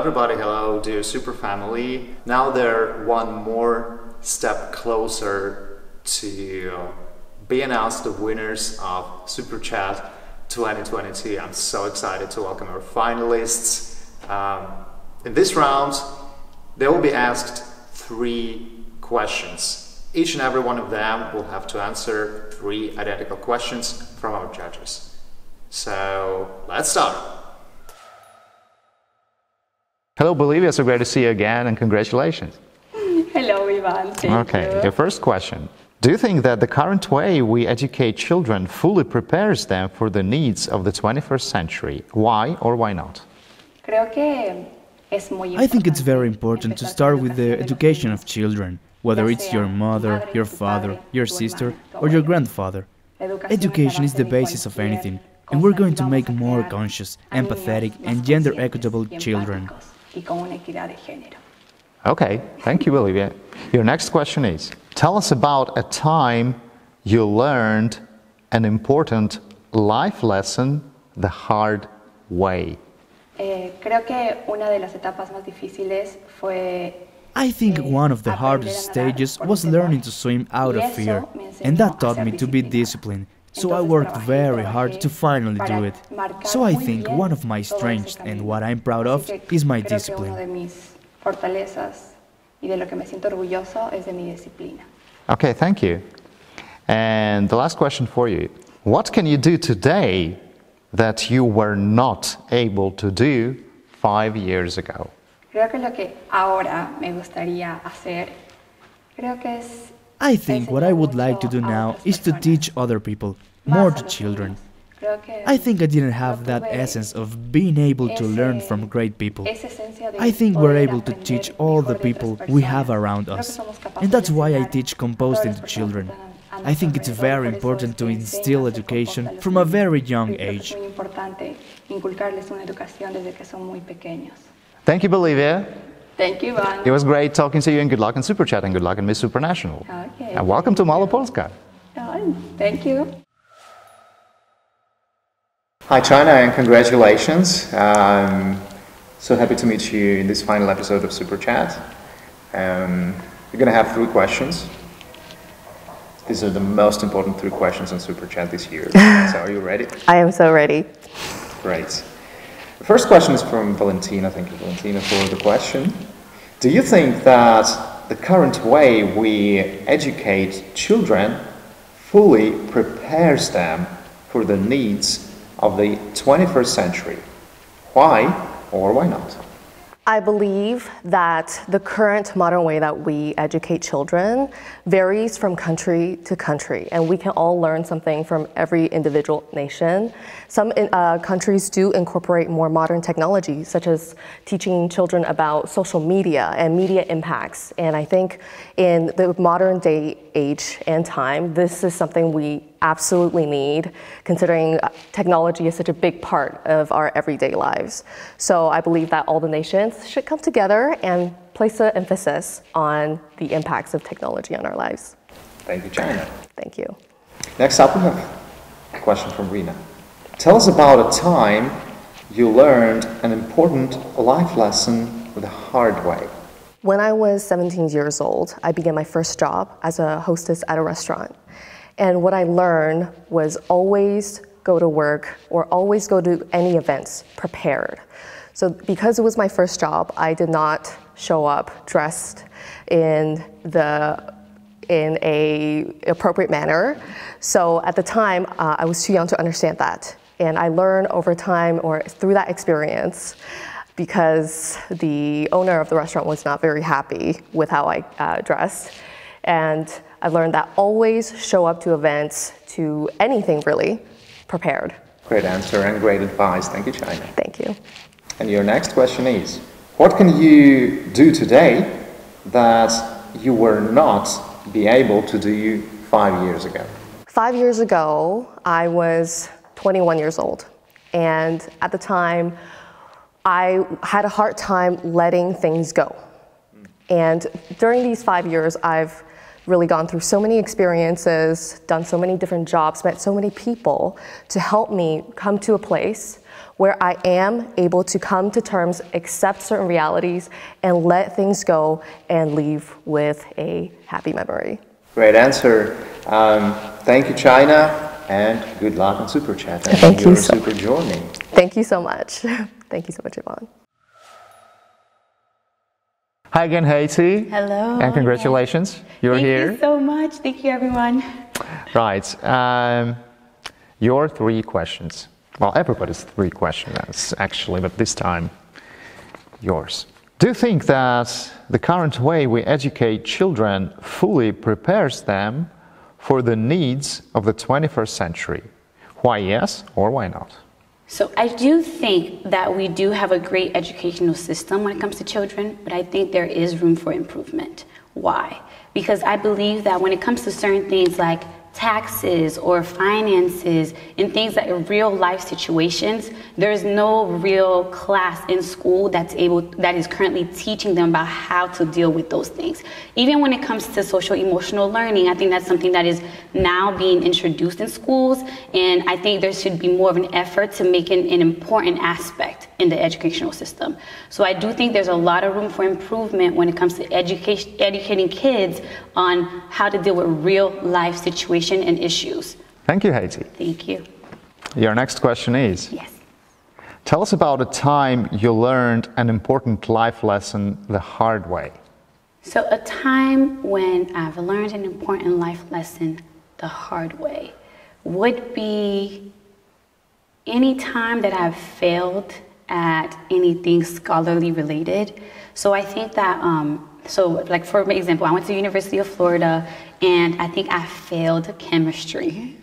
everybody, hello dear Super family. Now they're one more step closer to be announced the winners of Super Chat 2022. I'm so excited to welcome our finalists. In this round, they will be asked 3 questions. Each and every one of them will have to answer 3 identical questions from our judges. So let's start. Hello Bolivia, so great to see you again and congratulations. Hello Ivan, thank you. Okay, the first question. Do you think that the current way we educate children fully prepares them for the needs of the 21st century? Why or why not? I think it's very important to start with the education of children, whether it's your mother, your father, your sister, or your grandfather. Education is the basis of anything, and we're going to make more conscious, empathetic, and gender-equitable children. Okay, thank you, Olivia. Your next question is, tell us about a time you learned an important life lesson the hard way. I think one of the hardest stages was learning to swim out of fear, and that taught me to be disciplined, so I worked very hard to finally do it. So I think one of my strengths and what I'm proud of is my discipline. Okay, thank you. And the last question for you. What can you do today that you were not able to do 5 years ago? I think what I would like to do now is to teach other people, more to children. I think I didn't have that essence of being able to learn from great people. I think we're able to teach all the people we have around us. And that's why I teach composting to children. I think it's very important to instill education from a very young age. Thank you, Bolivia. Thank you, Ivan. It was great talking to you, and good luck in Super Chat and good luck in Miss Supranational. Okay. And welcome to Malopolska. Thank you. Hi China, and congratulations. I'm so happy to meet you in this final episode of Super Chat. You're going to have 3 questions. These are the most important 3 questions on Super Chat this year. So are you ready? I am so ready. Great. The first question is from Valentina. Thank you, Valentina, for the question. Do you think that the current way we educate children fully prepares them for the needs of the 21st century? Why or why not? I believe that the current modern way that we educate children varies from country to country, and we can all learn something from every individual nation. Some countries do incorporate more modern technology, such as teaching children about social media and media impacts. And I think in the modern day age and time, this is something we absolutely need, considering technology is such a big part of our everyday lives. So I believe that all the nations should come together and place an emphasis on the impacts of technology on our lives. Thank you, China. Thank you. Next up, we have a question from Rina. Tell us about a time you learned an important life lesson the hard way. When I was 17 years old, I began my first job as a hostess at a restaurant. And what I learned was always go to work or always go to any events prepared. So because it was my first job, I did not show up dressed in a appropriate manner. So at the time, I was too young to understand that. And I learned over time or through that experience, because the owner of the restaurant was not very happy with how I dressed. And I learned that always show up to events, to anything really, prepared. Great answer and great advice. Thank you, China. Thank you. And your next question is, what can you do today that you were not be able to do 5 years ago? 5 years ago, I was 21 years old. And at the time, I had a hard time letting things go. And during these 5 years, I've really gone through so many experiences, done so many different jobs, met so many people to help me come to a place where I am able to come to terms, accept certain realities, and let things go and leave with a happy memory. Great answer. Thank you, China, and good luck on Super Chat and Thank your you so super journey. Thank you so much. Thank you so much, Yvonne. Hi again, Haiti. Hello. And congratulations, you're here. Thank you so much. Thank you, everyone. Right. Your 3 questions. Well, everybody's 3 questions, actually, but this time, yours. Do you think that the current way we educate children fully prepares them for the needs of the 21st century? Why yes or why not? So I do think that we do have a great educational system when it comes to children, but I think there is room for improvement. Why? Because I believe that when it comes to certain things like taxes or finances and things like real life situations, there's no real class in school that is currently teaching them about how to deal with those things. Even when it comes to social emotional learning, I think that's something that is now being introduced in schools, and I think there should be more of an effort to make it an important aspect in the educational system. So I do think there's a lot of room for improvement when it comes to educating kids on how to deal with real life situations and issues. Thank you, Haiti. Thank you. Your next question is, Yes. tell us about a time you learned an important life lesson the hard way. So a time when I've learned an important life lesson the hard way would be any time that I've failed at anything scholarly related. So I think that, so like for example, I went to the University of Florida and I think I failed chemistry.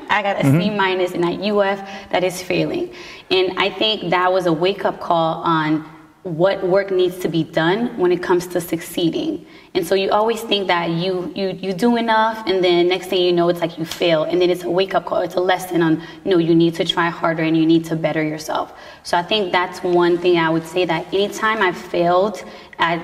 I got a C minus and at UF that is failing. And I think that was a wake up call on what work needs to be done when it comes to succeeding. And so you always think that you do enough, and then next thing you know, it's like you fail, and then it's a wake-up call. It's a lesson on, no, you need to try harder and you need to better yourself. So I think that's one thing I would say, that anytime I've failed as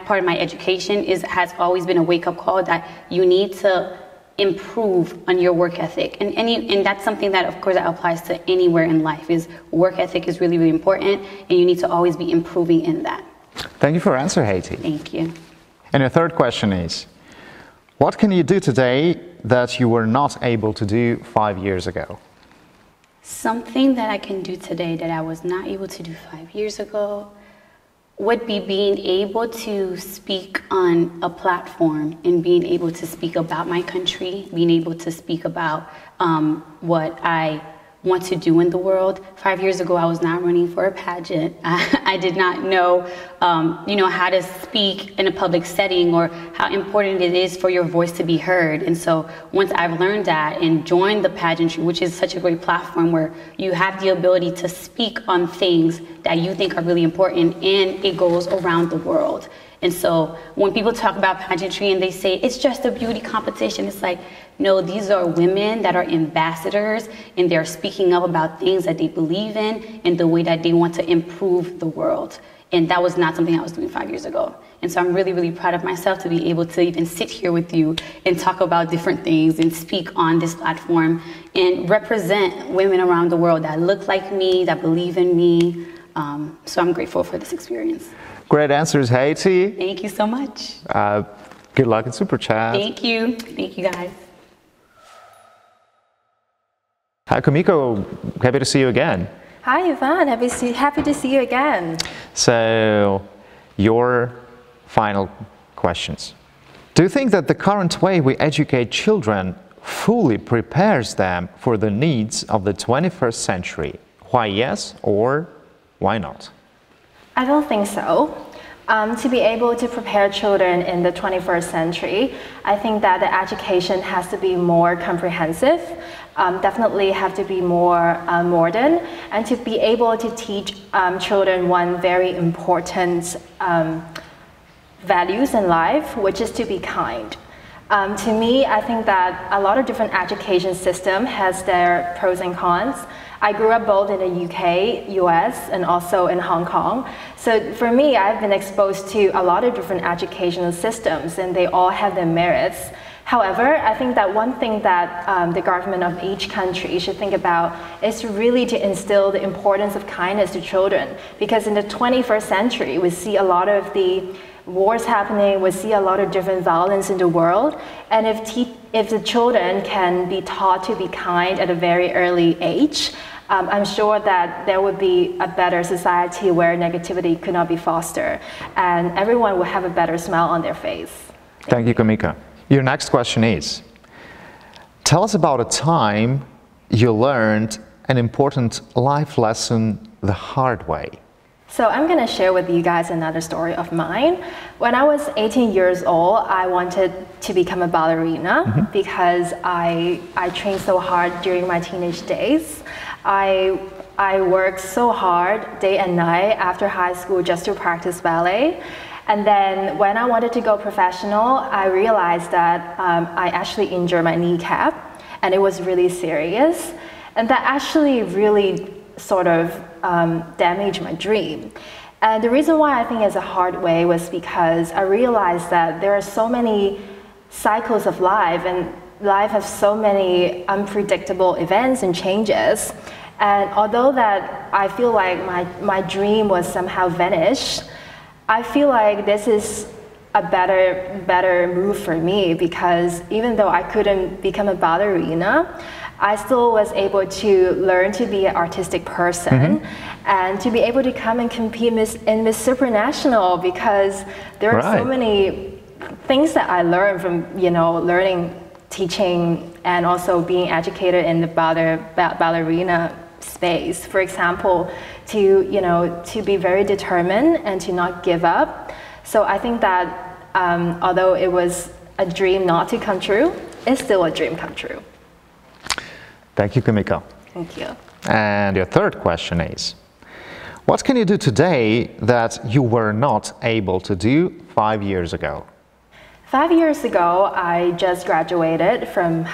part of my education has always been a wake-up call that you need to improve on your work ethic. And that's something that, of course, that applies to anywhere in life, is work ethic is really, really important, and you need to always be improving in that. Thank you for answering, Haiti. Thank you. And your third question is, what can you do today that you were not able to do 5 years ago? Something that I can do today that I was not able to do 5 years ago would be being able to speak on a platform and being able to speak about my country, being able to speak about what I want to do in the world. 5 years ago, I was not running for a pageant. I did not know, how to speak in a public setting or how important it is for your voice to be heard. And so once I've learned that and joined the pageantry, which is such a great platform where you have the ability to speak on things that you think are really important, and it goes around the world. And so when people talk about pageantry and they say it's just a beauty competition, it's like, no, these are women that are ambassadors, and they're speaking up about things that they believe in and the way that they want to improve the world. And that was not something I was doing 5 years ago. And so I'm really, really proud of myself to be able to even sit here with you and talk about different things and speak on this platform and represent women around the world that look like me, that believe in me. So I'm grateful for this experience. Great answers, Haiti. Thank you so much. Good luck in Super Chat. Thank you. Thank you, guys. Hi, Kumiko. Happy to see you again. Hi, Yvonne. Happy to see you again. So, your final questions. Do you think that the current way we educate children fully prepares them for the needs of the 21st century? Why yes or why not? I don't think so. To be able to prepare children in the 21st century, I think that the education has to be more comprehensive, definitely have to be more modern, and to be able to teach children one very important values in life, which is to be kind. To me, I think that a lot of different education system has their pros and cons. I grew up both in the UK, US, and also in Hong Kong. So for me, I've been exposed to a lot of different educational systems, and they all have their merits. However, I think that one thing that the government of each country should think about is really to instill the importance of kindness to children. Because in the 21st century, we see a lot of the wars happening, we see a lot of different violence in the world. And if the children can be taught to be kind at a very early age, I'm sure that there would be a better society where negativity could not be fostered. And everyone will have a better smile on their face. Thank you, Kamika. Your next question is, tell us about a time you learned an important life lesson the hard way. So I'm going to share with you guys another story of mine. When I was 18 years old, I wanted to become a ballerina because I trained so hard during my teenage days. I worked so hard day and night after high school just to practice ballet. And then when I wanted to go professional, I realized that I actually injured my kneecap, and it was really serious. And that actually really sort of damaged my dream. And the reason why I think it's a hard way was because I realized that there are so many cycles of life, and life has so many unpredictable events and changes. And although that I feel like my dream was somehow vanished, I feel like this is a better move for me, because even though I couldn't become a ballerina, I still was able to learn to be an artistic person and to be able to come and compete in Miss Supranational, because there are so many things that I learned from, learning, teaching, and also being educated in the ballerina space. For example, to be very determined and to not give up. So I think that although it was a dream not to come true, it's still a dream come true. Thank you, Kamika. Thank you. And your third question is, what can you do today that you were not able to do 5 years ago? 5 years ago, I just graduated from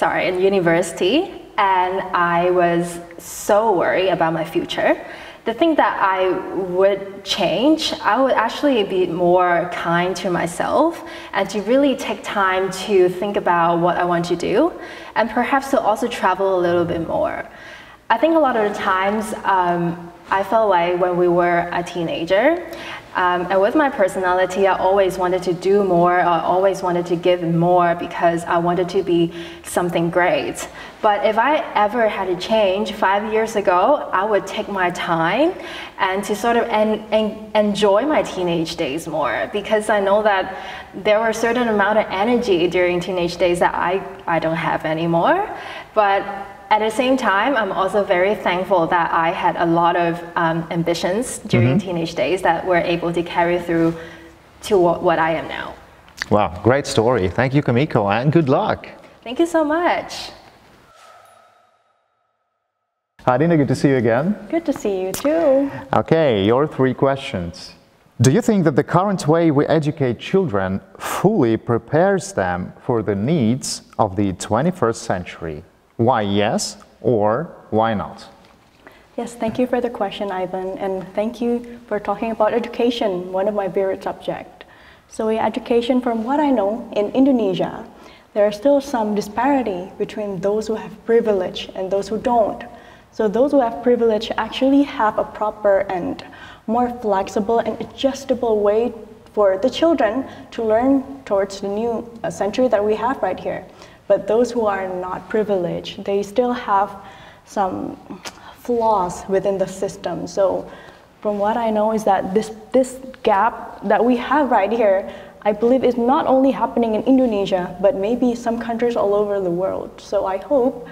in university. And I was so worried about my future. The thing that I would change, I would actually be more kind to myself and to really take time to think about what I want to do, and perhaps to also travel a little bit more. I think a lot of the times I felt like when we were a teenager, and with my personality, I always wanted to do more, I always wanted to give more because I wanted to be something great. But if I ever had to change 5 years ago, I would take my time and to sort of enjoy my teenage days more, because I know that there were a certain amount of energy during teenage days that I don't have anymore. But at the same time, I'm also very thankful that I had a lot of ambitions during teenage days that were able to carry through to what I am now. Wow, great story. Thank you, Kamiko, and good luck. Thank you so much. Hi, Dina, good to see you again. Good to see you too. Okay, your 3 questions. Do you think that the current way we educate children fully prepares them for the needs of the 21st century? Why yes, or why not? Yes, thank you for the question, Ivan, and thank you for talking about education, one of my favorite subjects. So in education, from what I know, in Indonesia, there is still some disparity between those who have privilege and those who don't. So those who have privilege actually have a proper and more flexible and adjustable way for the children to learn towards the new century that we have right here. But those who are not privileged, they still have some flaws within the system. So from what I know is that this gap that we have right here, I believe is not only happening in Indonesia, but maybe some countries all over the world. So I hope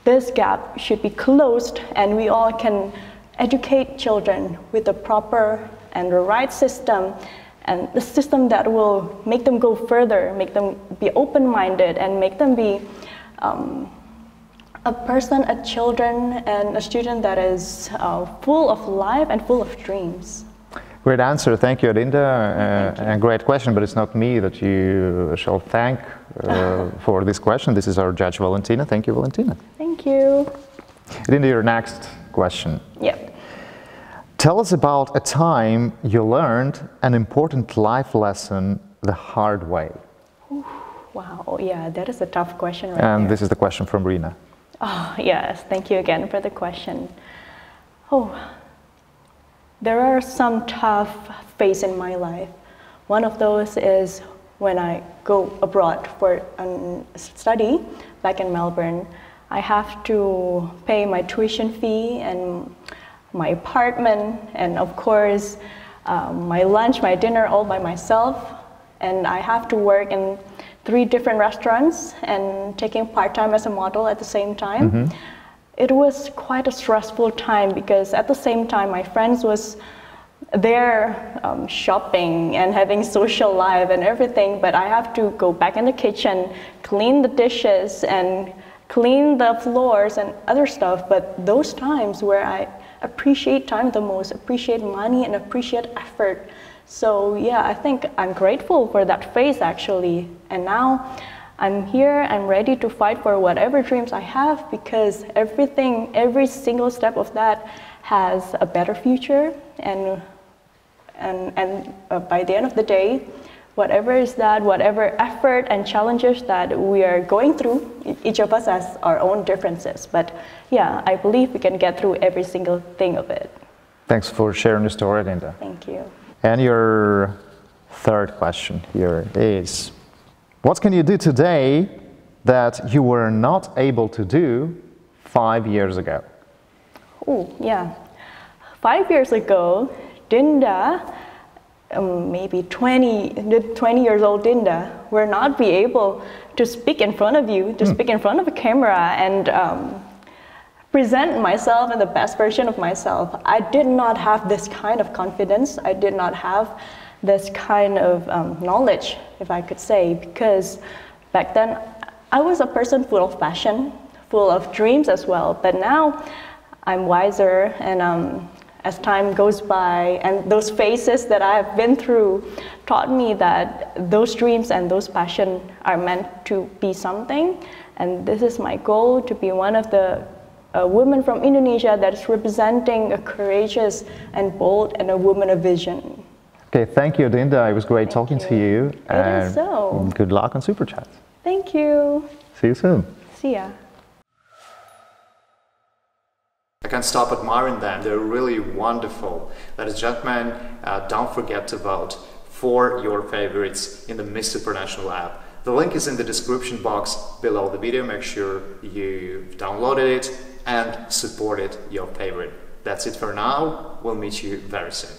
this gap should be closed and we all can educate children with the proper and the right system, and the system that will make them go further, make them be open-minded, and make them be a person, a children, and a student that is full of life and full of dreams. Great answer. Thank you, Adinda. And great question, but it's not me that you shall thank for this question. This is our judge, Valentina. Thank you, Valentina. Thank you. Adinda, your next question. Yep. Tell us about a time you learned an important life lesson the hard way. Ooh. Wow, yeah, that is a tough question right And there. this is the question from Rina. Oh, yes, thank you again for the question. Oh, there are some tough phases in my life. One of those is when I go abroad for a study back in Melbourne. I have to pay my tuition fee and my apartment, and of course, my lunch, my dinner, all by myself. And I have to work in 3 different restaurants and taking part-time as a model at the same time. It was quite a stressful time because at the same time, my friends was there shopping and having social life and everything, but I have to go back in the kitchen, clean the dishes and clean the floors and other stuff. But those times where I appreciate time the most, appreciate money and appreciate effort. So yeah, I think I'm grateful for that phase actually. And now I'm here, I'm ready to fight for whatever dreams I have, because everything, every single step of that has a better future. And by the end of the day, whatever is that, whatever effort and challenges that we are going through, each of us has our own differences. But yeah, I believe we can get through every single thing of it. Thanks for sharing your story, Linda. Thank you. And your third question here is, what can you do today that you were not able to do 5 years ago? Oh, yeah. 5 years ago, Dinda, maybe 20 years old Dinda, will not be able to speak in front of you, to speak in front of a camera and present myself in the best version of myself. I did not have this kind of confidence. I did not have this kind of knowledge, if I could say, because back then I was a person full of passion, full of dreams as well. But now I'm wiser, and as time goes by, and those phases that I have been through taught me that those dreams and those passions are meant to be something. And this is my goal, to be one of the women from Indonesia that is representing a courageous and bold and a woman of vision. Okay, thank you, Dinda. It was great talking to you. It is so. Good luck on Super Chat. Thank you. See you soon. See ya. I can't stop admiring them. They're really wonderful. Ladies and gentlemen, don't forget to vote for your favorites in the Miss Supranational app. The link is in the description box below the video. Make sure you've downloaded it and supported your favorite. That's it for now. We'll meet you very soon.